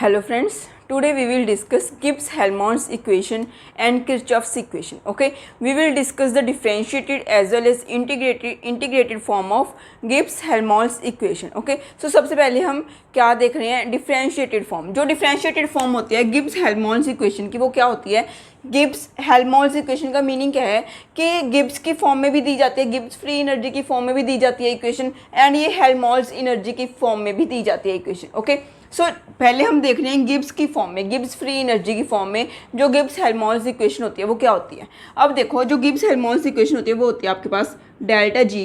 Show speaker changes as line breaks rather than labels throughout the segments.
Hello friends, today we will discuss Gibbs-Helmholtz equation and Kirchhoff's equation. Okay, we will discuss the differentiated as well as integrated form of Gibbs-Helmholtz equation. Okay, so सबसे पहले हम क्या देख रहे हैं, differentiated form. जो differentiated form होती है गिब्स-हेल्महोल्ट्ज़ इक्वेशन की, वो क्या होती है? गिब्स-हेल्महोल्ट्ज़ इक्वेशन का मीनिंग क्या है कि गिब्स की फॉर्म में भी दी जाती है, गिब्स फ्री एनर्जी की फॉर्म में भी दी जाती है इक्वेशन, एंड ये हेल्महोल्ट्ज़ एनर्जी की फॉर्म में भी दी जाती है इक्वेशन. ओके, सो पहले हम देख रहे हैं गिब्स की फॉर्म में, गिब्स फ्री एनर्जी की फॉर्म में जो गिब्स-हेल्महोल्ट्ज़ इक्वेशन होती है वो क्या होती है. अब देखो, जो गिब्स-हेल्महोल्ट्ज़ इक्वेशन होती है वो होती है आपके पास delta G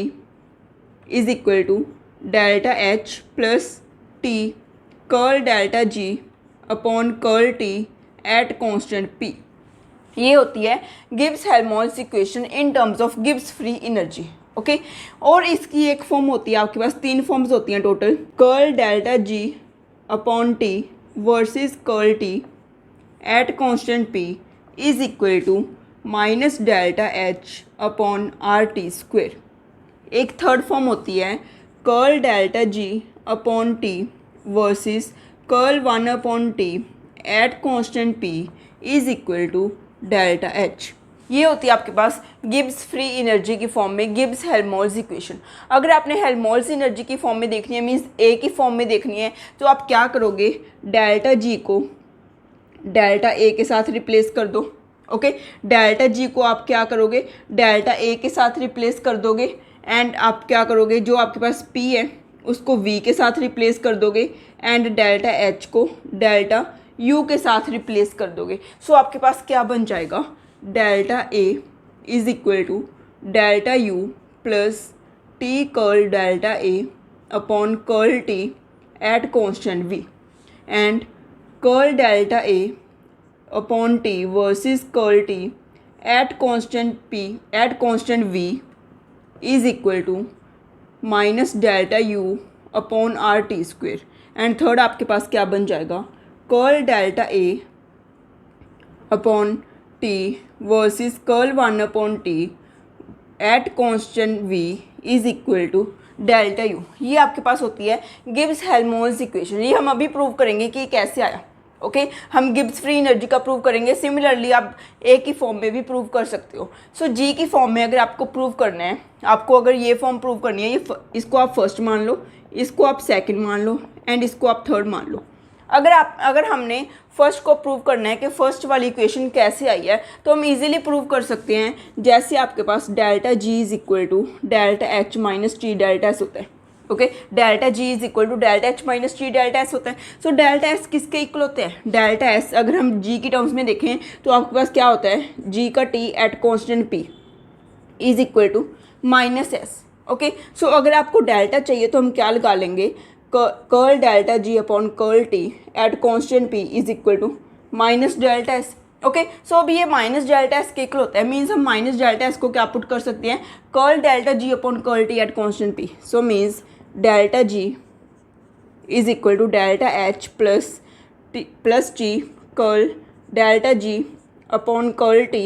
is equal to delta H plus T curl delta G upon curl T at constant P. ये होती है Gibbs Helmholtz equation in terms of Gibbs free energy. Okay, और इसकी एक फॉर्म होती है आपके पास, तीन फॉर्म्स होती हैं total. Curl delta G upon T versus curl T at constant P is equal to minus delta H upon R T square. एक थर्ड फॉर्म होती है curl delta G upon T versus curl 1 upon T at constant P is equal to delta H. ये होती है आपके पास Gibbs free energy की form में गिब्स-हेल्महोल्ट्ज़ इक्वेशन. अगर आपने हेल्महोल्ट्ज़ एनर्जी की फॉर्म में देखनी है, मीन्स ए की फॉर्म में देखनी है, तो आप क्या करोगे, डेल्टा जी को डेल्टा ए के साथ रिप्लेस कर दो. ओके, डेल्टा जी को आप क्या करोगे, डेल्टा ए के साथ रिप्लेस कर दोगे, एंड आप क्या करोगे, जो आपके पास पी है उसको वी के साथ रिप्लेस कर दोगे, एंड डेल्टा एच को डेल्टा यू के साथ रिप्लेस कर दोगे. सो आपके पास क्या बन जाएगा, delta A is equal to delta U plus T curl delta A upon curl T at constant V, and curl delta A upon T versus curl T at constant V is equal to minus delta U upon R T square. And third आपके पास क्या बन जाएगा, curl delta A upon T versus curl 1 upon T at constant V is equal to delta U. ये आपके पास होती है Gibbs Helmholtz equation. ये हम अभी प्रूव करेंगे कि कैसे आया. ओके, हम गिब्स फ्री एनर्जी का प्रूव करेंगे. सिमिलरली आप ए की फॉर्म में भी प्रूव कर सकते हो. सो जी की फॉर्म में अगर आपको प्रूव करना है, आपको अगर ये फॉर्म प्रूव करनी है, ये इसको आप फर्स्ट मान लो, इसको आप सेकंड मान लो, एंड इसको आप थर्ड मान लो. अगर हमने फर्स्ट को प्रूव करना है कि फर्स्ट वाली इक्वेशन कैसे आई है, तो हम इजीली प्रूव कर सकते हैं. जैसे आपके पास delta G is equal to delta H minus T delta S होता है. Okay, delta G is equal to delta H minus T delta S होता है. सो डेल्टा एस किसके इक्वल होते हैं, डेल्टा एस अगर हम जी की टर्म्स में देखें तो आपके पास क्या होता है, जी का T at constant P is equal to minus S. Okay, so अगर आपको डेल्टा चाहिए तो हम क्या लगा लेंगे, curl delta G upon curl T at constant P is equal to minus delta S. Okay, so अभी ये माइनस डेल्टा एस के इक्वल होता है, मीन्स हम माइनस डेल्टा एस को क्या पुट कर सकते हैं, curl delta G upon curl T at constant P. So means delta G is equal to delta H plus T curl delta G upon curl T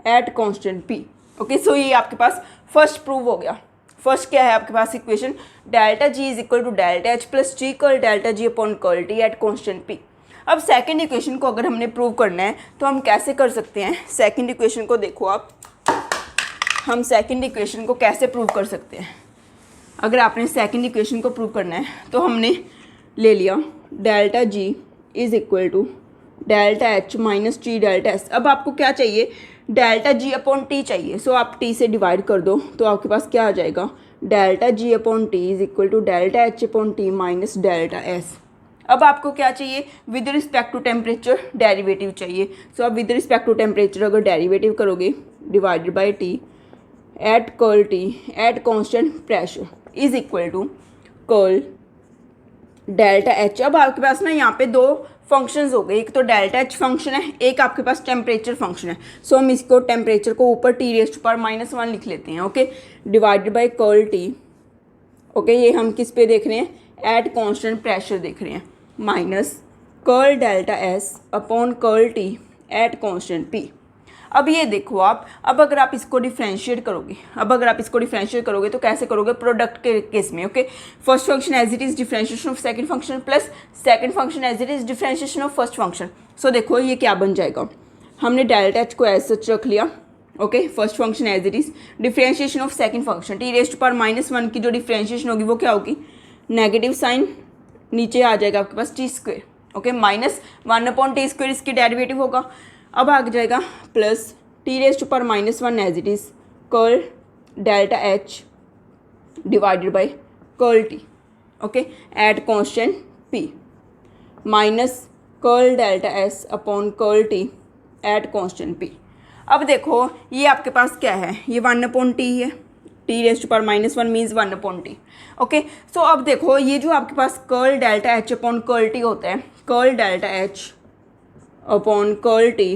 at constant P. Okay, so ये आपके पास first prove हो गया. First क्या है आपके पास equation, delta G is equal to delta H plus T curl delta G upon curl T at constant P. अब second equation को अगर हमने प्रूव करना है तो हम कैसे कर सकते हैं. सेकंड इक्वेशन को देखो आप, हम सेकंड इक्वेशन को कैसे प्रूव कर सकते हैं. अगर आपने सेकंड इक्वेशन को प्रूव करना है तो हमने ले लिया delta G is equal to delta H minus T delta S. अब आपको क्या चाहिए, डेल्टा जी अपॉन टी चाहिए. सो आप टी से डिवाइड कर दो तो आपके पास क्या आ जाएगा, delta G upon T is equal to delta H upon T minus delta S. अब आपको क्या चाहिए, with respect to temperature derivative चाहिए. सो आप विद रिस्पेक्ट टू टेम्परेचर अगर डेरिवेटिव करोगे, divided by T at curl T at constant pressure is equal to curl delta H. अब आपके पास ना यहाँ पे दो फंक्शंस हो गए, एक तो डेल्टा एच फंक्शन है, एक आपके पास टेम्परेचर फंक्शन है. सो हम इसको टेम्परेचर को ऊपर टी रेस्ट पर -1 लिख लेते हैं. Okay, divided by curl T. Okay, ये हम किस पे देख रहे हैं, एट कॉन्स्टेंट प्रेशर देख रहे हैं, minus curl delta S upon curl T at constant P. अब ये देखो आप, अब अगर आप इसको डिफ्रेंशिएट करोगे तो कैसे करोगे, प्रोडक्ट के केस में। Okay, first function as it is differentiation of second function plus second function as it is differentiation of first function. So देखो ये क्या बन जाएगा, हमने डेल्टा एच को एज सच रख लिया। Okay, first function as it is differentiation of second function, T raise to power -1 की जो डिफ्रेंशिएशन होगी वो क्या होगी, नेगेटिव साइन, नीचे आ जाएगा आपके पास टी स्क्वेयर। ओके, -1/t² इसकी डेरिवेटिव होगा। अब आ जाएगा plus T raise to power -1 as it is curl delta H divided by curl T. Okay, at constant P minus curl delta S upon curl T at constant P. अब देखो ये आपके पास क्या है, ये 1/t है, T raise to power -1 means 1/t। Okay, so अब देखो ये जो आपके पास curl delta H upon curl T होता है, curl delta H upon curl T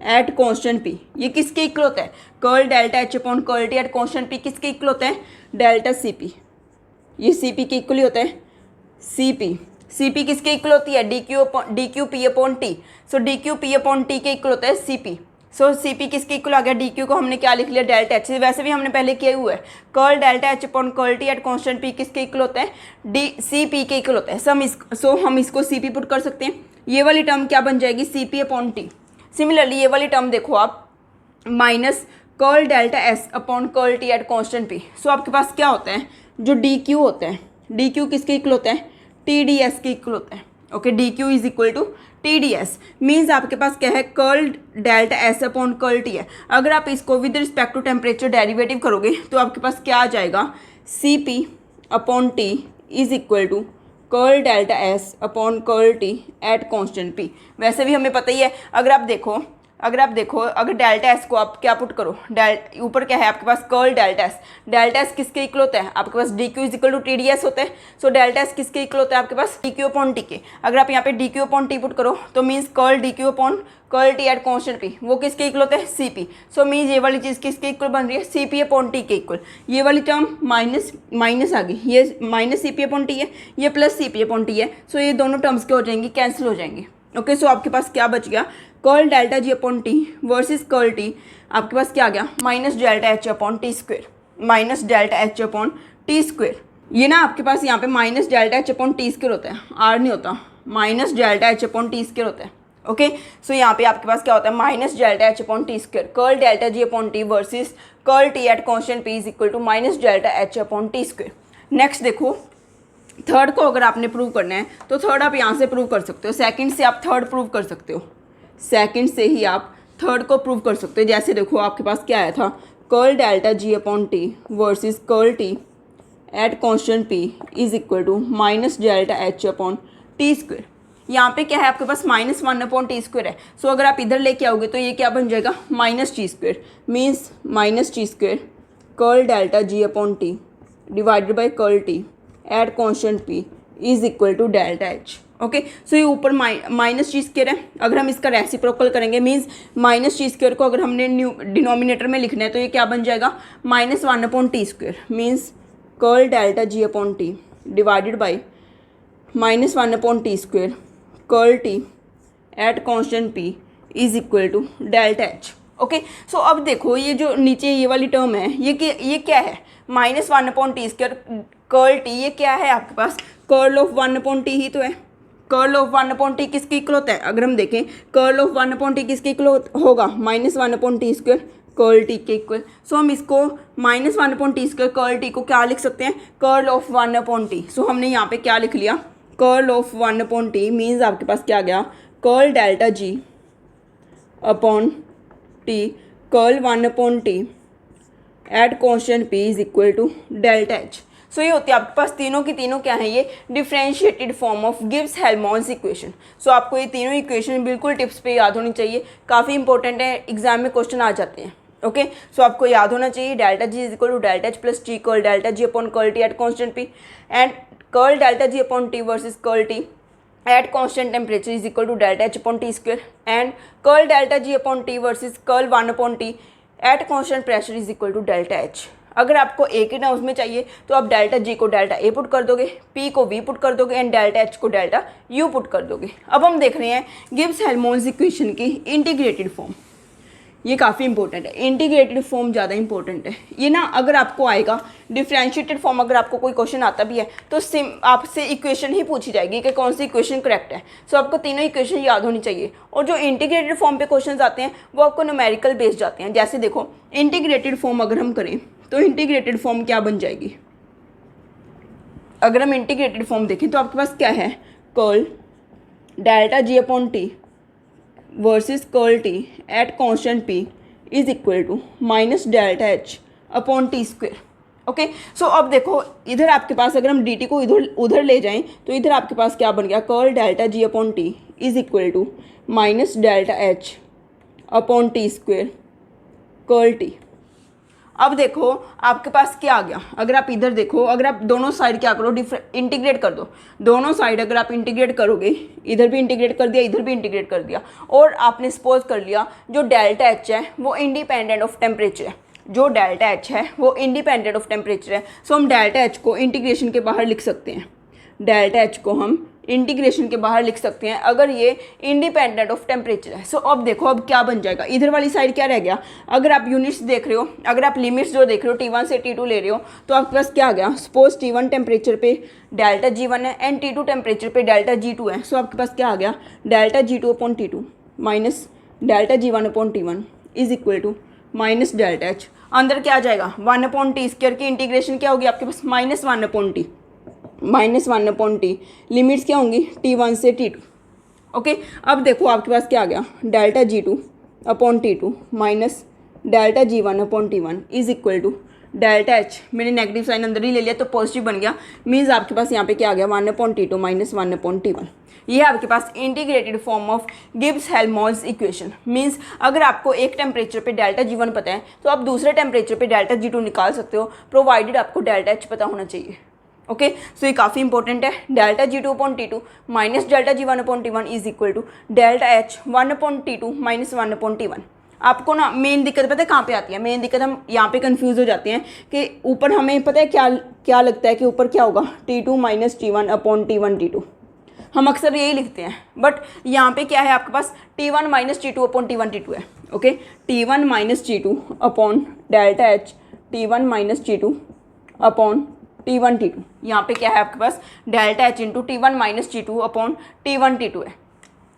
at constant P, ये किसके इक्वल होता है, curl delta H upon curl T at constant P किसके इक्वल होता है, डेल्टा सी पी, ये सी पी के इक्वल ही होता है, सी पी किसके इक्वल होती है, D Q P upon T. So D Q P upon T के इक्वल होता है C P. So C P किसके इक्वल आ गया, डी क्यू को हमने क्या लिख लिया, डेल्टा एच, वैसे भी हमने पहले किया हुआ है, curl delta H upon curl T at constant P किसके इक्वल होता है, डी सी पी के इक्वल होता है। सो हम इसको सी पी पुट कर सकते हैं, ये वाली टर्म क्या बन जाएगी, C P upon T. Similarly ये वाली टर्म देखो आप, minus curl delta S upon curl T at constant P. So आपके पास क्या होता है, जो डी क्यू होता है, डी क्यू किसके इक्वल होता है, टी डी एस के इक्वल होता है। Okay, D Q is equal to T D S, means आपके पास क्या है, curl delta S upon curl T है। अगर आप इसको with respect to temperature derivative करोगे तो आपके पास क्या आ जाएगा, C P upon T is equal to curl delta S upon curl T at constant P. वैसे भी हमें पता ही है, अगर आप देखो अगर डेल्टा एस को आप क्या पुट करो, ऊपर क्या है आपके पास, कर्ल डेल्टा एस किसके इक्वल होता है, आपके पास D Q is equal to T D S होता है। सो डेल्टा एस किसके इक्वल होता है आपके पास, डी क्यू अपॉन टी के। अगर आप यहाँ पे D Q upon T put करो तो means curl D Q upon curl T at constant P, वो किसके इक्वल होता है, सी पी। सो मीन्स ये वाली चीज़ किसके इक्वल बन रही है, सी पी अपॉन टी के इक्वल। ये वाली टर्म माइनस आ गई, ये minus C P upon T है, ये plus C P upon T है। सो ये दोनों टर्म्स क्या हो जाएंगी, कैंसिल हो जाएंगे। ओके, सो आपके पास क्या बच गया, curl delta G upon T versus curl T, आपके पास क्या आ गया, minus delta H upon T square, minus delta H upon T square. ये ना आपके पास यहाँ पे minus delta H upon T square होता है, आर नहीं होता, minus delta H upon T square होता है। ओके, सो यहाँ पे आपके पास क्या होता है, minus delta H upon T square, curl delta G upon T versus curl T at constant P is equal to minus delta H upon T square. Next देखो, थर्ड को अगर आपने प्रूव करना है तो थर्ड आप यहाँ से प्रूव कर सकते हो, सेकंड से आप थर्ड प्रूव कर सकते हो, सेकंड से ही आप थर्ड को प्रूव कर सकते हो। जैसे देखो आपके पास क्या आया था, curl delta G upon T versus curl T at constant P is equal to minus delta H upon T square. यहाँ पे क्या है आपके पास, -1 अपॉन टी स्क्वेयर है। सो अगर आप इधर लेके आओगे तो ये क्या बन जाएगा, minus T square, means minus T square curl delta G upon T divided by curl T at constant P is equal to delta H. Okay, so ये ऊपर माइनस टी स्क्वेयर है, अगर हम इसका रेसिप्रोकल करेंगे मीन्स माइनस टी स्क्वेयर को अगर हमने डिनोमिनेटर में लिखना है तो ये क्या बन जाएगा, -1 upon T square, means curl delta G upon T divided by -1 upon T square curl T at constant P is equal to delta H. Okay, so अब देखो ये जो नीचे ये वाली टर्म है, ये क्या है, -1 upon T square curl T, ये क्या है आपके पास, कर्ल ऑफ 1 अपॉन टी ही तो है। कर्ल ऑफ 1 अपॉन टी किसके इक्वल होता है, अगर हम देखें कर्ल ऑफ 1 अपॉन टी किसके इक्वल होगा, -1 upon T square curl T के इक्वल। सो हम इसको -1 upon T square curl T को क्या लिख सकते हैं, कर्ल ऑफ 1 अपॉन टी। सो हमने यहाँ पे क्या लिख लिया, curl of 1 upon T means आपके पास क्या आ गया, curl delta G upon T curl 1 upon T at constant P is equal to delta H. So ये होती है आपके पास तीनों की तीनों क्या है, ये differentiated form of Gibbs Helmholtz equation. So आपको ये तीनों इक्वेशन बिल्कुल टिप्स पे याद होनी चाहिए, काफ़ी इंपॉर्टेंट है, एग्जाम में क्वेश्चन आ जाते हैं। ओके, सो आपको याद होना चाहिए delta G is equal to delta H plus T curl delta G upon curl T at constant P and curl delta G upon T versus curl T at constant temperature is equal to delta h upon t square and curl delta g upon t versus curl 1 upon t at constant pressure is equal to delta h। अगर आपको ए के terms में चाहिए तो आप delta G को delta A put कर दोगे, पी को वी पुट कर दोगे एंड डेल्टा एच को डेल्टा यू पुट कर दोगे। अब हम देख रहे हैं गिब्स हेल्महोल्ट्ज इक्वेशन की इंटीग्रेटेड फॉर्म। ये काफ़ी इंपॉर्टेंट है, इंटीग्रेटेड फॉर्म ज़्यादा इंपॉर्टेंट है ये ना। अगर आपको आएगा डिफरेंशिएटेड फॉर्म, अगर आपको कोई क्वेश्चन आता भी है तो आपसे इक्वेशन ही पूछी जाएगी कि कौन सी इक्वेशन करेक्ट है। सो आपको तीनों इक्वेशन याद होनी चाहिए। और जो इंटीग्रेटेड फॉर्म पे क्वेश्चन आते हैं वो आपको न्यूमेरिकल बेस्ड जाते हैं। जैसे देखो इंटीग्रेटेड फॉर्म अगर हम करें तो इंटीग्रेटेड फॉर्म क्या बन जाएगी। अगर हम इंटीग्रेटेड फॉर्म देखें तो आपके पास क्या है, curl delta G upon T versus curl T at constant P is equal to minus delta H upon T square. Okay, so अब देखो इधर आपके पास अगर हम डी टी को इधर उधर ले जाएं तो इधर आपके पास क्या बन गया, curl delta G upon T is equal to minus delta H upon T square curl T. अब देखो आपके पास क्या आ गया, अगर आप इधर देखो, अगर आप दोनों साइड क्या करो, इंटीग्रेट कर दो। दोनों साइड अगर आप इंटीग्रेट करोगे, इधर भी इंटीग्रेट कर दिया, इधर भी इंटीग्रेट कर दिया, और आपने सपोज कर लिया जो डेल्टा एच है वो इंडिपेंडेंट ऑफ टेम्परेचर है। जो डेल्टा एच है वो इंडिपेंडेंट ऑफ टेम्परेचर है। सो हम डेल्टा एच को इंटीग्रेशन के बाहर लिख सकते हैं। डेल्टा एच को हम इंटीग्रेशन के बाहर लिख सकते हैं अगर ये इंडिपेंडेंट ऑफ टेम्परेचर है। सो अब देखो अब क्या बन जाएगा, इधर वाली साइड क्या रह गया, अगर आप यूनिट्स देख रहे हो, अगर आप लिमिट्स जो देख रहे हो T1 से T2 ले रहे हो तो आपके पास क्या आ गया, सपोज T1 टेम्परेचर पे डेल्टा G1 है एंड T2 टेम्परेचर पे डेल्टा G2 है। सो आपके पास क्या आ गया, delta G2 upon T2 minus delta G1 upon T1 is equal to minus delta H. अंदर क्या आ जाएगा, 1 अपॉन टी स्क्वायर की इंटीग्रेशन क्या होगी आपके पास, minus 1 upon T, minus 1 upon T. Limits क्या होंगी T1 से T2। ओके, अब देखो आपके पास क्या आ गया, delta G2 upon T2 minus delta G1 upon T1 is equal to delta H. मैंने नेगेटिव साइन अंदर ही ले लिया तो पॉजिटिव बन गया, मीन्स आपके पास यहाँ पे क्या आ गया, 1 upon T2 minus 1 upon T1। ये है आपके पास integrated form of Gibbs Helmholtz equation. Means अगर आपको एक टेम्परेचर पे डेल्टा G1 पता है तो आप दूसरे टेम्परेचर पे डेल्टा G2 निकाल सकते हो, प्रोवाइडेड आपको डेल्टा एच पता होना चाहिए। ओके, सो ये काफ़ी इंपॉर्टेंट है। Delta G2 upon T2 minus delta G1 upon T1 is equal to delta H 1 upon T2 minus 1 upon T1। आपको ना मेन दिक्कत पता है कहाँ पे आती है, मेन दिक्कत हम यहाँ पे कंफ्यूज हो जाते हैं कि ऊपर हमें पता है क्या क्या लगता है कि ऊपर क्या होगा, T2 minus T1 upon T1 T2, हम अक्सर यही लिखते हैं। बट यहाँ पे क्या है आपके पास, T1 minus T2 upon T1 T2 है। Okay, T1 minus T2 upon delta H T1 minus T2 upon T1 T2। यहाँ पे क्या है आपके पास, delta H into T1 minus T2 upon T1 T2 है।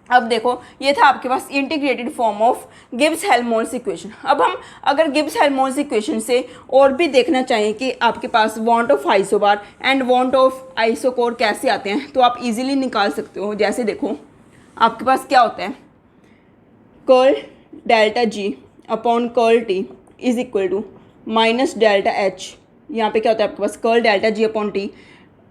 अब देखो ये था आपके पास integrated form of Gibbs Helmholtz equation. अब हम अगर गिब्स हेल्महोल्ट्ज इक्वेशन से और भी देखना चाहें कि आपके पास van't Hoff isobar and van't Hoff isochore कैसे आते हैं तो आप इजीली निकाल सकते हो। जैसे देखो आपके पास क्या होता है, curl delta G upon curl T is equal to minus delta H. यहाँ पे क्या होता है आपके पास, curl delta G upon T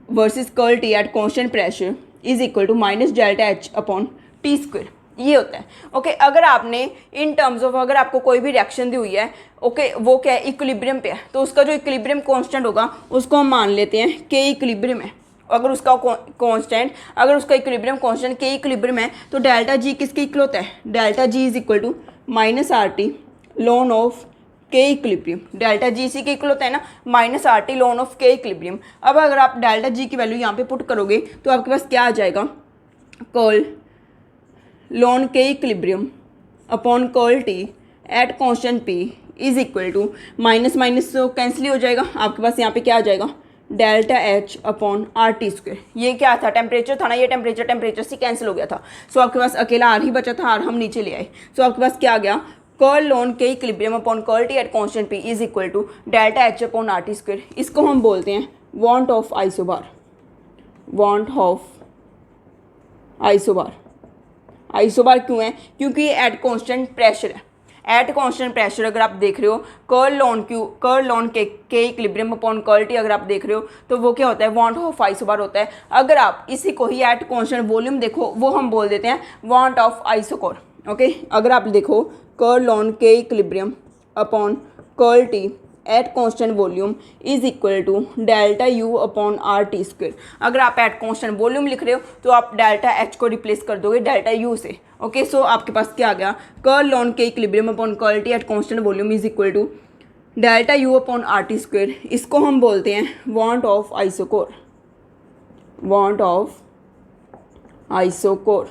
versus curl T at constant pressure is equal to minus delta H upon T square, ये होता है। ओके, अगर आपने इन टर्म्स ऑफ अगर आपको कोई भी रिएक्शन दी हुई है, ओके, वो क्या है, इक्विलिब्रियम पे है, तो उसका जो इक्विलिब्रियम कांस्टेंट होगा उसको हम मान लेते हैं के इक्विलिब्रियम है। अगर उसका कांस्टेंट, अगर उसका इक्विलिब्रियम कांस्टेंट के इक्विलिब्रियम है तो डेल्टा जी किसके इक्वल होता है, delta G is equal to minus R T ln of K equilibrium. Delta G C के इक्वल होता है ना, minus R T ln of K equilibrium. अब अगर आप डेल्टा जी की वैल्यू यहाँ पे पुट करोगे तो आपके पास क्या आ जाएगा, curl ln K equilibrium upon curl T at constant P is equal to minus minus तो कैंसिल ही हो जाएगा, आपके पास यहाँ पे क्या आ जाएगा, delta H upon R T square. ये क्या था, टेम्परेचर था ना, ये टेम्परेचर से कैंसिल हो गया था। सो आपके पास अकेला आर ही बचा था, आर हम नीचे ले आए। सो आपके पास क्या आ गया, curl ln K equilibrium upon curl T at constant P is equal to delta H upon R T square. इसको हम बोलते हैं van't Hoff isobar. Van't Hoff isobar, isobar क्यों है, क्योंकि ये एट कांस्टेंट प्रेशर है। एट कांस्टेंट प्रेशर अगर आप देख रहे हो, curl ln K equilibrium upon curl T अगर आप देख रहे हो तो वो क्या होता है, वांट ऑफ आइसोबार होता है। अगर आप इसी को ही एट कांस्टेंट वॉल्यूम देखो वो हम बोल देते हैं वांट ऑफ आइसोकोर। ओके, अगर आप देखो curl ln K equilibrium upon curl T at constant volume is equal to delta U upon R T square. अगर आप एट कांस्टेंट वॉल्यूम लिख रहे हो तो आप डेल्टा एच को रिप्लेस कर दोगे डेल्टा यू से। ओके, सो आपके पास क्या आ गया, curl ln K equilibrium upon curl T at constant volume is equal to delta U upon R T square. इसको हम बोलते हैं van't Hoff isochore. Van't Hoff isochore.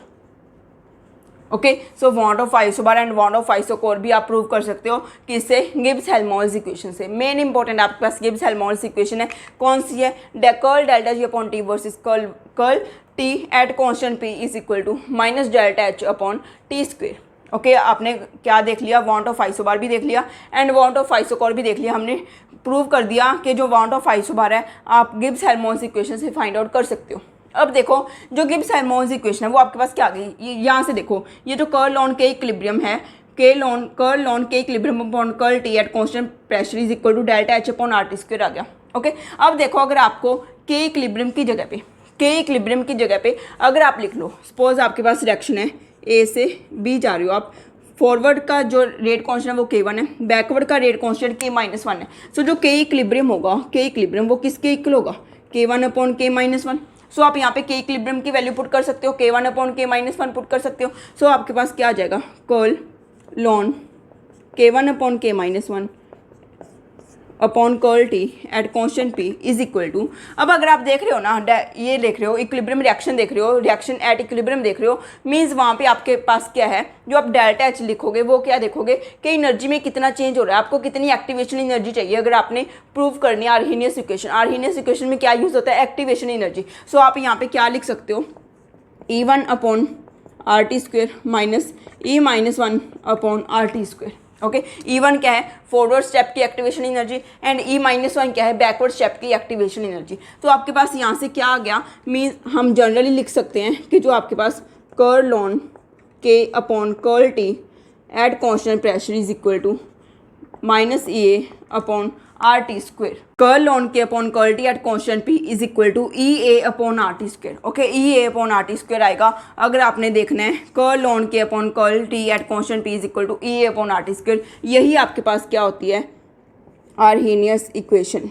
Okay, so bond of isobar and bond of isochore भी आप prove कर सकते हो किससे, गिब्स हेल्महोल्ट्ज इक्वेशन से। मेन इंपॉर्टेंट आपके पास गिब्स हेल्महोल्ट्ज इक्वेशन है, कौन सी है, curl delta G upon T versus curl T at constant P is equal to minus delta H upon T square. Okay, आपने क्या देख लिया, बॉन्ड ऑफ आइसोबार भी देख लिया एंड बॉन्ड ऑफ आइसोकोर भी देख लिया। हमने प्रूव कर दिया कि जो बॉन्ड ऑफ आइसोबार है आप गिब्स हेल्महोल्ट्ज इक्वेशन से फाइंड आउट कर सकते हो। अब देखो जो गिब्स हेल्महोल्ट्ज इक्वेशन है वो आपके पास क्या आ गई, यहाँ से देखो, ये जो कर्ल ऑन के इक्विलिब्रियम है, curl on K equilibrium upon curl T at constant pressure is equal to delta H upon R T square आ गया। ओके, अब देखो अगर आपको के इक्विलिब्रियम की जगह पे अगर आप लिख लो, सपोज आपके पास डायरेक्शन है ए से बी जा रही हो आप, फॉरवर्ड का जो रेट कांस्टेंट है वो k1 है, बैकवर्ड का रेट कांस्टेंट k-1 है। सो जो के इक्विलिब्रियम होगा, के इक्विलिब्रियम वो किसके इक्वल होगा, k1 अपॉन k-1। सो आप यहाँ पे के इक्विलिब्रियम की वैल्यू पुट कर सकते हो, k1 अपॉन k-1 पुट कर सकते हो। सो आपके पास क्या आ जाएगा, कर्ल लॉन k1 upon k-1 upon curl T at constant P is equal to, अब अगर आप देख रहे हो ना, ये देख रहे हो इक्विलिब्रियम रिएक्शन देख रहे हो, रिएक्शन एट इक्विलिब्रियम देख रहे हो, मीन्स वहाँ पे आपके पास क्या है, जो आप डेल्टा एच लिखोगे वो क्या देखोगे कि एनर्जी में कितना चेंज हो रहा है, आपको कितनी एक्टिवेशन एनर्जी चाहिए। अगर आपने प्रूव करनी है आर्हेनियस इक्वेशन में क्या यूज़ होता है, एक्टिवेशन एनर्जी। सो आप यहाँ पे क्या लिख सकते हो, E1 upon R T square minus E-1 upon R T square. Okay, E1 क्या है, फॉरवर्ड स्टेप की एक्टिवेशन एनर्जी एंड E-1 क्या है, बैकवर्ड स्टेप की एक्टिवेशन एनर्जी। तो आपके पास यहाँ से क्या आ गया, मीन हम जनरली लिख सकते हैं कि जो आपके पास curl on K upon curl T at constant pressure is equal to minus E upon R T square, curl on K upon curl T at constant P is equal to E upon R T square. Okay, E upon R T square आएगा अगर आपने देखना है curl on K upon curl T at constant P is equal to E upon R T square. यही आपके पास क्या होती है, आर्हेनियस इक्वेशन।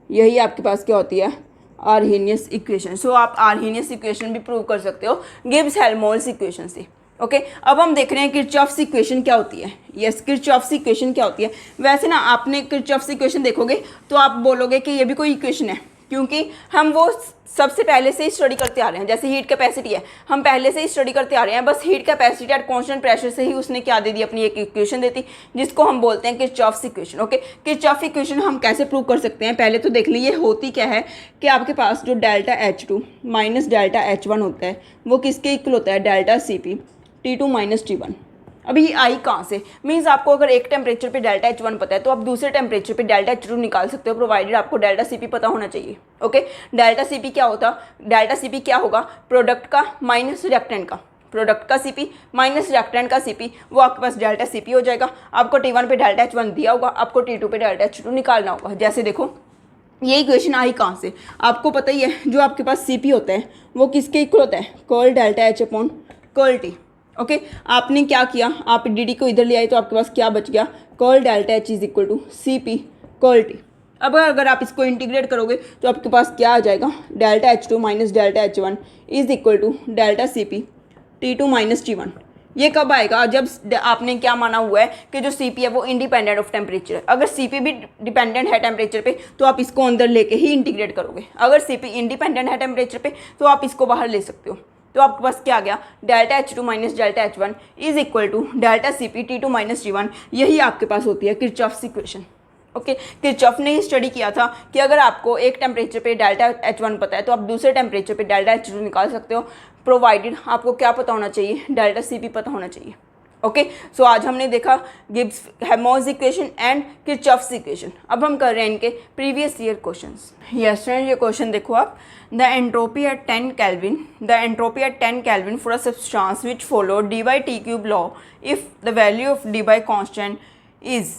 यही आपके पास क्या होती है, आर्हेनियस इक्वेशन। सो आप आर्हेनियस इक्वेशन भी प्रूव कर सकते हो गिब्स हेल्महोल्ट्ज इक्वेशन से। ओके, अब हम देख रहे हैं किरचॉफ्स इक्वेशन क्या होती है। यस, किरचॉफ्स इक्वेशन क्या होती है। वैसे ना आपने किरचॉफ्स इक्वेशन देखोगे तो आप बोलोगे कि ये भी कोई इक्वेशन है, क्योंकि हम वो सबसे पहले से ही स्टडी करते आ रहे हैं। जैसे हीट कैपेसिटी है, हम पहले से ही स्टडी करते आ रहे हैं, बस heat capacity eight constant pressure से ही उसने क्या दे दी, अपनी एक इक्वेशन देती, जिसको हम बोलते हैं Kirchhoff's equation. Okay, Kirchhoff equation हम कैसे प्रूव कर सकते हैं, पहले तो देख लीजिए होती क्या है कि आपके पास जो delta H2 minus delta H1 होता है वो किसके इक्वल होता है, delta Cp T2 minus T1। अभी ये आई कहाँ से, मीन्स आपको अगर एक टेम्परेचर पे डेल्टा H1 पता है तो आप दूसरे टेम्परेचर पे डेल्टा H2 निकाल सकते हो, प्रोवाइडेड आपको डेल्टा Cp पता होना चाहिए। ओके, डेल्टा Cp क्या होता, डेल्टा Cp क्या होगा, प्रोडक्ट का माइनस रिएक्टेंट का, प्रोडक्ट का Cp माइनस रिएक्टेंट का Cp, वो आपके पास डेल्टा Cp हो जाएगा। आपको T1 पे डेल्टा H1 दिया होगा, आपको T2 पे डेल्टा H2 निकालना होगा। जैसे देखो ये इक्वेशन आई कहाँ से, आपको पता ही है, जो आपके पास Cp होता है वो किसके इक्वल होता है, curl delta H upon curl T. Okay, आपने क्या किया, आप डी को इधर ले आए तो आपके पास क्या बच गया, curl delta H is equal to Cp curl T. अब अगर आप इसको इंटीग्रेट करोगे तो आपके पास क्या आ जाएगा, delta H2 minus delta H1 is equal to delta Cp T2 minus T1। ये कब आएगा, जब आपने क्या माना हुआ है कि जो Cp है वो इंडिपेंडेंट ऑफ टेम्परेचर है। अगर Cp भी डिपेंडेंट है टेम्परेचर पे तो आप इसको अंदर लेके ही इंटीग्रेट करोगे। अगर Cp इंडिपेंडेंट है टेम्परेचर पे तो आप इसको बाहर ले सकते हो। तो आपके पास क्या आ गया, delta H2 minus delta H1 is equal to delta Cp T2 minus T1। यही आपके पास होती है किरचॉफ्स इक्वेशन। ओके, किरचॉफ ने ही स्टडी किया था कि अगर आपको एक टेम्परेचर पे डेल्टा H1 पता है तो आप दूसरे टेम्परेचर पे डेल्टा H2 निकाल सकते हो, प्रोवाइडेड आपको क्या पता होना चाहिए, डेल्टा Cp पता होना चाहिए। ओके, सो आज हमने देखा Gibbs Helmholtz equation and Kirchhoff's equation. अब हम कर रहे हैं इनके previous year questions. Yes friend, ये क्वेश्चन देखो आप, the entropy at 10 Kelvin for a substance which follow dy/t³ law if the value of dy constant is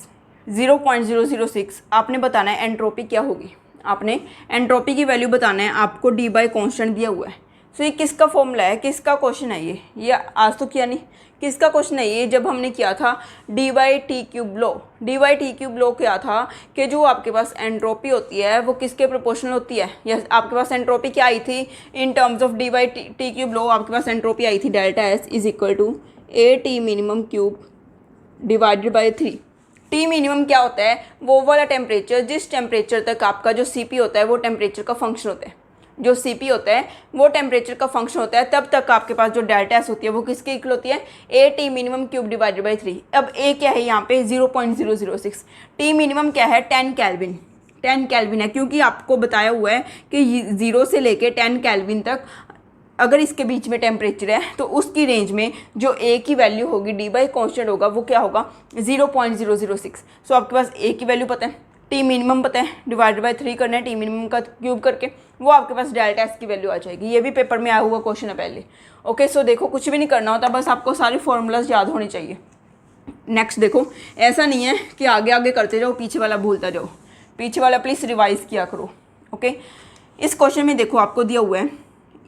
0.006। आपने बताना है एंट्रोपी क्या होगी, आपने एंट्रोपी की वैल्यू बताना है, आपको dy कांस्टेंट दिया हुआ है। सो ये किसका फॉर्मूला है, किसका क्वेश्चन है ये आज तो किया नहीं, किसका क्वेश्चन है ये, जब हमने किया था dy/t³ लॉ। dy/t³ लॉ क्या था कि जो आपके पास एंट्रोपी होती है वो किसके प्रोपोर्शनल होती है। यस, आपके पास एंट्रोपी क्या आई थी इन टर्म्स ऑफ dy/t³ लॉ, आपके पास एंट्रोपी आई थी delta S is equal to AT minimum cube divided by 3। T minimum क्या होता है, वो वाला टेम्परेचर जिस टेम्परेचर तक आपका जो Cp होता है वो टेम्परेचर का फंक्शन होता है। जो Cp होता है वो टेम्परेचर का फंक्शन होता है, तब तक आपके पास जो डेल्टा एस होती है वो किसके इक्वल होती है, A T minimum cube divided by 3। अब ए क्या है यहाँ पे 0.006, टी मिनिमम क्या है 10 केल्विन, 10 केल्विन है, क्योंकि आपको बताया हुआ है कि 0 से लेके 10 केल्विन तक अगर इसके बीच में टेम्परेचर है तो उसकी रेंज में जो ए की वैल्यू होगी डी बाई कॉन्स्टेंट होगा वो क्या होगा 0.006। सो आपके पास ए की वैल्यू पता है, टी मिनिमम पता है, डिवाइडेड बाई 3 करना है टी मिनिमम का क्यूब करके, वो आपके पास डेल्टा एस की वैल्यू आ जाएगी। ये भी पेपर में आया हुआ क्वेश्चन है पहले। ओके, सो देखो कुछ भी नहीं करना होता, बस आपको सारे फॉर्मूलाज याद होने चाहिए। नेक्स्ट देखो, ऐसा नहीं है कि आगे आगे करते जाओ पीछे वाला भूलता जाओ, पीछे वाला प्लीज़ रिवाइज किया करो। ओके, इस क्वेश्चन में देखो आपको दिया हुआ है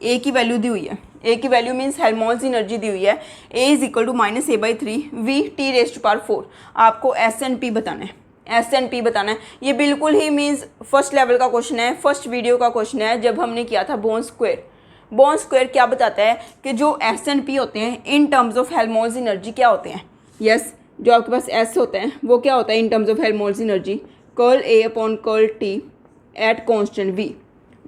ए की वैल्यू दी हुई है, ए की वैल्यू मीन्स हेल्महोल्ट्ज़ एनर्जी दी हुई है, A is equal to -a/3 V T raise to power 4। आपको एस एन पी बताना है, एस एन पी बताना है। ये बिल्कुल ही मीन्स फर्स्ट लेवल का क्वेश्चन है, फर्स्ट वीडियो का क्वेश्चन है जब हमने किया था बोन स्क्वायर। बोन स्क्वायर क्या बताता है कि जो एस एन पी होते हैं इन टर्म्स ऑफ हेल्महोल्ट्ज़ एनर्जी क्या होते हैं। यस, जो आपके पास एस होता है वो क्या होता है in terms of Helmholtz energy, curl A upon curl T at constant V.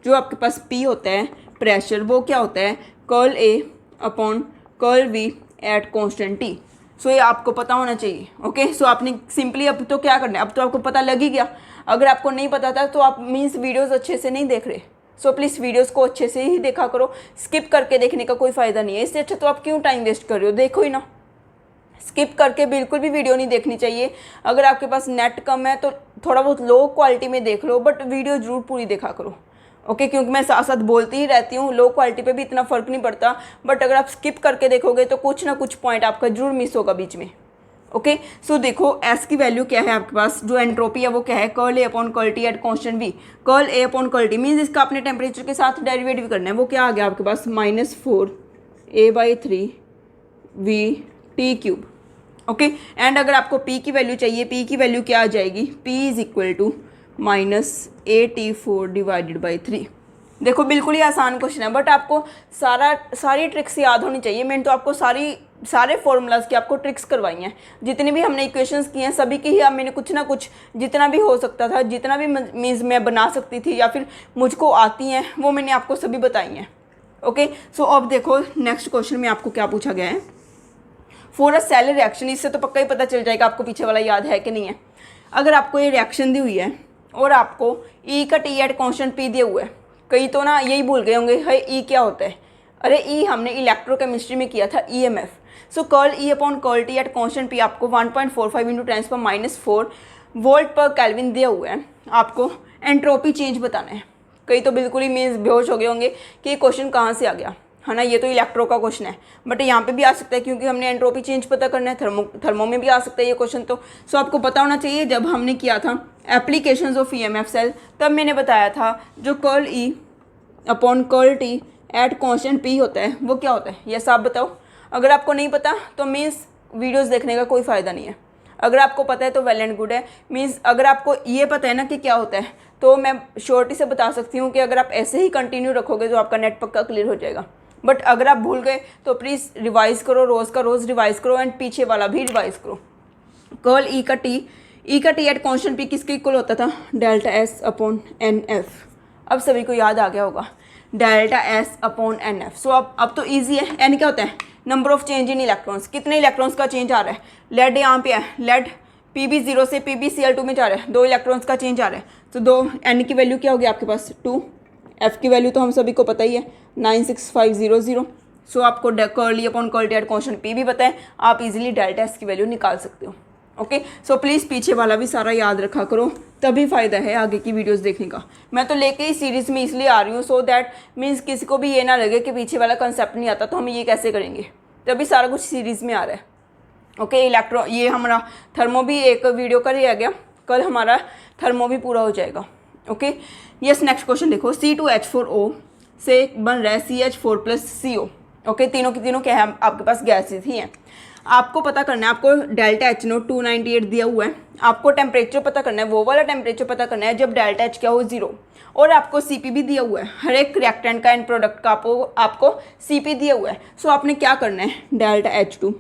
जो आपके पास पी होता है प्रेशर, वो क्या होता है curl A upon curl V at constant T. So ये आपको पता होना चाहिए। ओके, सो आपने सिंपली अब तो क्या करना है, अब तो आपको पता लग ही गया। अगर आपको नहीं पता था तो आप मीन्स वीडियोस अच्छे से नहीं देख रहे। सो प्लीज़ वीडियोस को अच्छे से ही देखा करो, स्किप करके देखने का कोई फ़ायदा नहीं है। इससे अच्छा तो आप क्यों टाइम वेस्ट कर रहे हो, देखो ही ना। स्किप करके बिल्कुल भी वीडियो नहीं देखनी चाहिए। अगर आपके पास नेट कम है तो थोड़ा बहुत लो क्वालिटी में देख लो, बट वीडियो ज़रूर पूरी देखा करो। ओके, क्योंकि मैं साथ साथ बोलती ही रहती हूँ, लो क्वालिटी पे भी इतना फ़र्क नहीं पड़ता, बट अगर आप स्किप करके देखोगे तो कुछ ना कुछ पॉइंट आपका जरूर मिस होगा बीच में। ओके, सो देखो एस की वैल्यू क्या है आपके पास, जो एंट्रोपी है वो क्या है curl A upon curl T at constant V. Curl A upon curl T means इसका अपने टेम्परेचर के साथ डेरिवेटिव करना है, वो क्या आ गया आपके पास -4a/3 we T cube. Okay, and अगर आपको पी की वैल्यू चाहिए, पी की वैल्यू क्या आ जाएगी, P is equal to -AT4 divided by 3। देखो बिल्कुल ही आसान क्वेश्चन है, बट आपको सारी ट्रिक्स याद होनी चाहिए। मैंने तो आपको सारे फॉर्मूलाज की आपको ट्रिक्स करवाई हैं, जितनी भी हमने इक्वेशंस की हैं सभी की ही अब मैंने कुछ ना कुछ जितना भी हो सकता था, जितना भी मीन्स मैं बना सकती थी या फिर मुझको आती हैं, वो मैंने आपको सभी बताई हैं। ओके, सो अब देखो नेक्स्ट क्वेश्चन में आपको क्या पूछा गया है, फॉर अ सेल रिएक्शन। इससे तो पक्का ही पता चल जाएगा आपको पीछे वाला याद है कि नहीं है। अगर आपको ये रिएक्शन दी हुई है और आपको ई का टी एट कॉन्स्टेंट पी दिया हुआ है, कई तो ना यही भूल गए होंगे है ई क्या होता है। अरे ई हमने इलेक्ट्रोकेमिस्ट्री में किया था EMF. So curl E upon curl T at constant P आपको 1.45 इंटू 10⁻⁴ वोल्ट पर केल्विन दिया हुआ है। आपको एंट्रोपी चेंज बताना है। कई तो बिल्कुल ही मीन्स बेहोश हो गए होंगे कि ये क्वेश्चन कहाँ से आ गया, है ना। ये तो इलेक्ट्रो का क्वेश्चन है, बट यहाँ पे भी आ सकता है क्योंकि हमने एंट्रोपी चेंज पता करना है। थर्मो में भी आ सकता है ये क्वेश्चन। तो सो आपको पता होना चाहिए, जब हमने किया था एप्लीकेशंस ऑफ ईएमएफ सेल तब मैंने बताया था जो curl E upon curl T at constant P होता है वो क्या होता है, ये सब बताओ। अगर आपको नहीं पता तो मीन्स वीडियोज़ देखने का कोई फ़ायदा नहीं है। अगर आपको पता है तो वेल एंड गुड है। मीन्स अगर आपको ये पता है ना कि क्या होता है, तो मैं श्योरिटी से बता सकती हूँ कि अगर आप ऐसे ही कंटिन्यू रखोगे तो आपका नेट पक्का क्लियर हो जाएगा। बट अगर आप भूल गए तो प्लीज़ रिवाइज करो, रोज़ का रोज़ रिवाइज करो एंड पीछे वाला भी रिवाइज करो। कर्ल ई का टी एट कॉन्स्टेंट पी किसके इक्वल होता था, delta S upon N F. अब सभी को याद आ गया होगा, delta S upon N F. So अब तो ईजी है। एन क्या होता है, number of change in electrons, कितने इलेक्ट्रॉन्स का चेंज आ रहा है। लेड यहाँ पे है, लेड PB0 से PbCl2 में जा रहा है, 2 इलेक्ट्रॉन्स का चेंज आ रहा है। तो 2 एन की वैल्यू क्या होगी आपके पास 2, एफ की वैल्यू तो हम सभी को पता ही है 96500। सो आपको curl E upon curl T at constant P भी पता है, आप इजीली डेल्टा एस की वैल्यू निकाल सकते हो। ओके, सो प्लीज़ पीछे वाला भी सारा याद रखा करो, तभी फ़ायदा है आगे की वीडियोस देखने का। मैं तो लेके ही सीरीज़ में इसलिए आ रही हूँ सो दैट मीन्स किसी को भी ये ना लगे कि पीछे वाला कंसेप्ट नहीं आता तो हम ये कैसे करेंगे, तभी सारा कुछ सीरीज़ में आ रहा है। ओके, ये हमारा थर्मो भी एक वीडियो का ही आ गया, कल हमारा थर्मो भी पूरा हो जाएगा। ओके, यस नेक्स्ट क्वेश्चन देखो, C2H4O से बन रहा है CH4+CO। ओके, तीनों की तीनों क्या है आपके पास गैसेस ही हैं। आपको पता करना है, आपको डेल्टा एच नोट 298 दिया हुआ है। आपको टेम्परेचर पता करना है, वो वाला टेम्परेचर पता करना है जब डेल्टा एच क्या हो 0, और आपको CP भी दिया हुआ है। हर एक रिएक्टेंट का एंड प्रोडक्ट का आपको CP दिया हुआ है। सो आपने क्या करना है, delta H2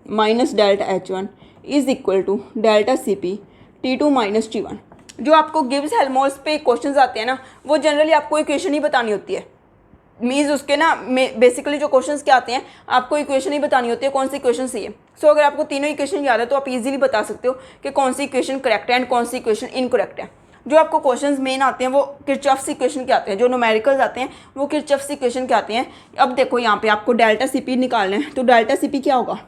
minus delta H1 is equal to delta CP T2 minus T1। जो आपको गिब्स हेल्महोल्ट्ज़ पे क्वेश्चंस आते हैं ना, वो जनरली आपको इक्वेशन ही बतानी होती है। मीन्स उसके ना बेसिकली जो क्वेश्चंस क्या आते हैं, आपको इक्वेशन ही बतानी होती है कौन सी इक्वेशन सही है। सो अगर आपको तीनों इक्वेशन याद है तो आप इजीली बता सकते हो कि कौन सी इक्वेशन करेक्ट है एंड कौन सी इक्वेशन इनकरेक्ट है। जो आपको क्वेश्चंस मेन आते हैं वो किरचॉफ्स इक्वेशन के आते हैं, जो न्यूमेरिकल्स आते हैं वो किरचॉफ्स इक्वेशन के आते हैं। अब देखो यहाँ पे आपको डेल्टा सी पी निकालना है, तो डेल्टा सी पी क्या होगा,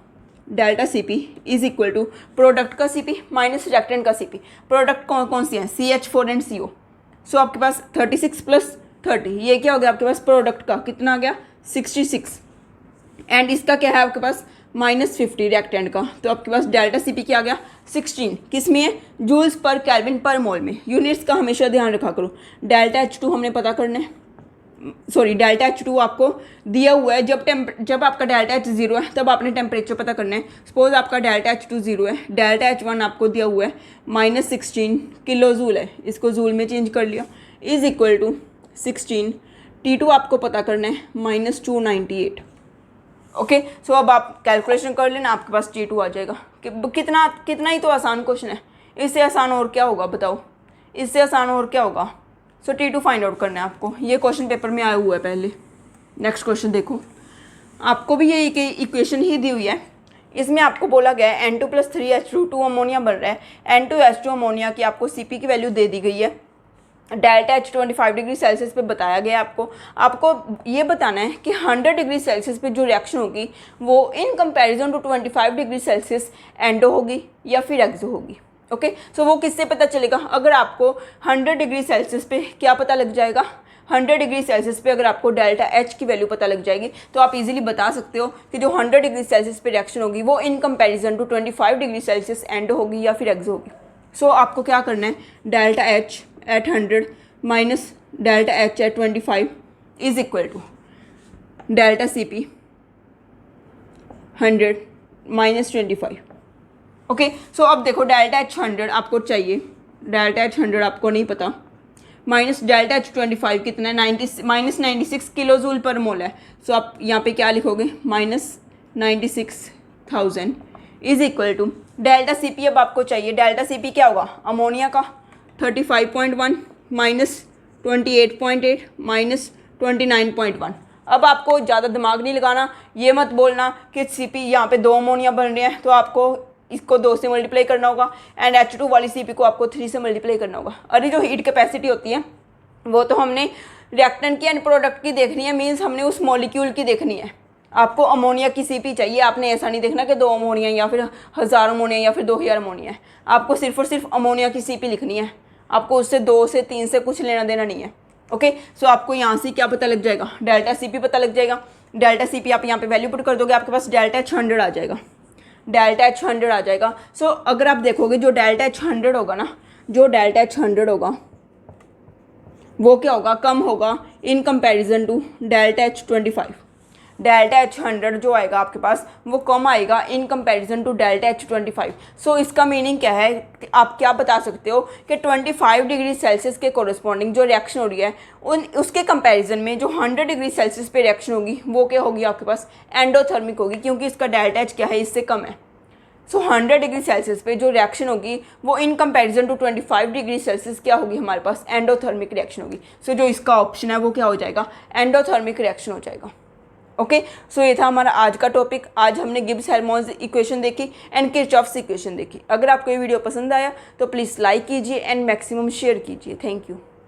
delta C P is equal to product का सी पी माइनस रिएक्टेंट का सी पी। प्रोडक्ट कौन सी है, CH4 एंड CO। सो आपके पास 36 प्लस 30, ये क्या हो गया आपके पास प्रोडक्ट का कितना आ गया 66, एंड इसका क्या है आपके पास -50 रिएक्टेंट का। तो आपके पास डेल्टा सी पी क्या आ गया 16, किस में है, जूल्स पर केल्विन पर मोल में। यूनिट्स का हमेशा ध्यान रखा करो। डेल्टा H2 हमने पता करना है, सॉरी डेल्टा H2 आपको दिया हुआ है। जब आपका डेल्टा H 0 है तब आपने टेम्परेचर पता करना है। सपोज आपका डेल्टा H2 0 है, डेल्टा H1 आपको दिया हुआ है -16 किलो जूल है, इसको जूल में चेंज कर लिया, इज इक्वल टू 16। T2 आपको पता करना है -298। ओके, सो अब आप कैलकुलेशन कर लेना, आपके पास T2 आ जाएगा। कितना ही तो आसान क्वेश्चन है, इससे आसान और क्या होगा बताओ, इससे आसान और क्या होगा। सो T2 फाइंड आउट करना है आपको, ये क्वेश्चन पेपर में आया हुआ है पहले। नेक्स्ट क्वेश्चन देखो, आपको भी ये इक्वेशन ही दी हुई है। इसमें आपको बोला गया है N2 + 3H2 अमोनिया बन रहा है। N2H2 अमोनिया की आपको CP की वैल्यू दे दी गई है। डेल्टा H 25 डिग्री सेल्सियस पे बताया गया है। आपको ये बताना है कि 100 डिग्री सेल्सियस पे जो रिएक्शन होगी वो in comparison to 25 degree Celsius endo होगी या फिर एक्सो होगी। ओके, सो वो किससे पता चलेगा, अगर आपको 100 डिग्री सेल्सियस पे क्या पता लग जाएगा, 100 डिग्री सेल्सियस पे अगर आपको डेल्टा H की वैल्यू पता लग जाएगी तो आप इजीली बता सकते हो कि जो 100 डिग्री सेल्सियस पे रिएक्शन होगी वो in comparison to 25 degree Celsius endo होगी या फिर एक्सो होगी। सो आपको क्या करना है, delta H at 100 minus delta H at 25 is equal to delta CP 100 माइनस 25। ओके, सो अब देखो डेल्टा H 100 आपको चाहिए, डेल्टा H 100 आपको नहीं पता, माइनस डेल्टा H 25 कितना है -96 किलो जूल पर मोल है। सो आप यहाँ पे क्या लिखोगे -96,000 is equal to delta CP। अब आपको चाहिए डेल्टा CP क्या होगा, अमोनिया का 35.1 माइनस 28.8 माइनस 29.1। अब आपको ज़्यादा दिमाग नहीं लगाना, ये मत बोलना कि CP यहाँ पे 2 अमोनिया बन रहे हैं तो आपको इसको 2 से मल्टीप्लाई करना होगा एंड H2 वाली CP को आपको 3 से मल्टीप्लाई करना होगा। अरे जो हीट कैपेसिटी होती है वो तो हमने रिएक्टेंट की एंड प्रोडक्ट की देखनी है, मीन्स हमने उस मॉलिक्यूल की देखनी है। आपको अमोनिया की CP चाहिए, आपने ऐसा नहीं देखना कि 2 अमोनिया या फिर 1000 अमोनिया या फिर 2000 अमोनिया है। आपको सिर्फ और सिर्फ अमोनिया की CP लिखनी है, आपको उससे 2 से 3 से कुछ लेना देना नहीं है। ओके, सो आपको यहाँ से क्या पता लग जाएगा, डेल्टा CP पता लग जाएगा। डेल्टा CP आप यहाँ पे वैल्यू पुट कर दोगे, आपके पास डेल्टा H 100 आ जाएगा, डेल्टा H 100 आ जाएगा। सो अगर आप देखोगे जो डेल्टा H 100 होगा ना, जो डेल्टा H 100 होगा वो क्या होगा, कम होगा in comparison to delta H 25। Delta H 100 जो आएगा आपके पास वो कम आएगा in comparison to delta H 25। So इसका मीनिंग क्या है, आप क्या बता सकते हो कि 25 डिग्री सेल्सियस के कोरस्पॉन्डिंग जो रिएक्शन हो रही है उसके कंपैरिजन में जो 100 डिग्री सेल्सियस पे रिएक्शन होगी वो क्या होगी आपके पास, एंडोथर्मिक होगी, क्योंकि इसका डेल्टा H क्या है, इससे कम है। सो 100 डिग्री सेल्सियस पे जो रिएक्शन होगी वो in comparison to 25 degree Celsius क्या होगी, हमारे पास एंडोथर्मिक रिएक्शन होगी। सो जो इसका ऑप्शन है वो क्या हो जाएगा, एंडोथर्मिक रिएक्शन हो जाएगा। ओके, सो ये था हमारा आज का टॉपिक। आज हमने गिब्स हेल्महोल्ट्ज इक्वेशन देखी एंड किरचॉफ्स इक्वेशन देखी। अगर आपको ये वीडियो पसंद आया तो प्लीज़ लाइक कीजिए एंड मैक्सिमम शेयर कीजिए। Thank you.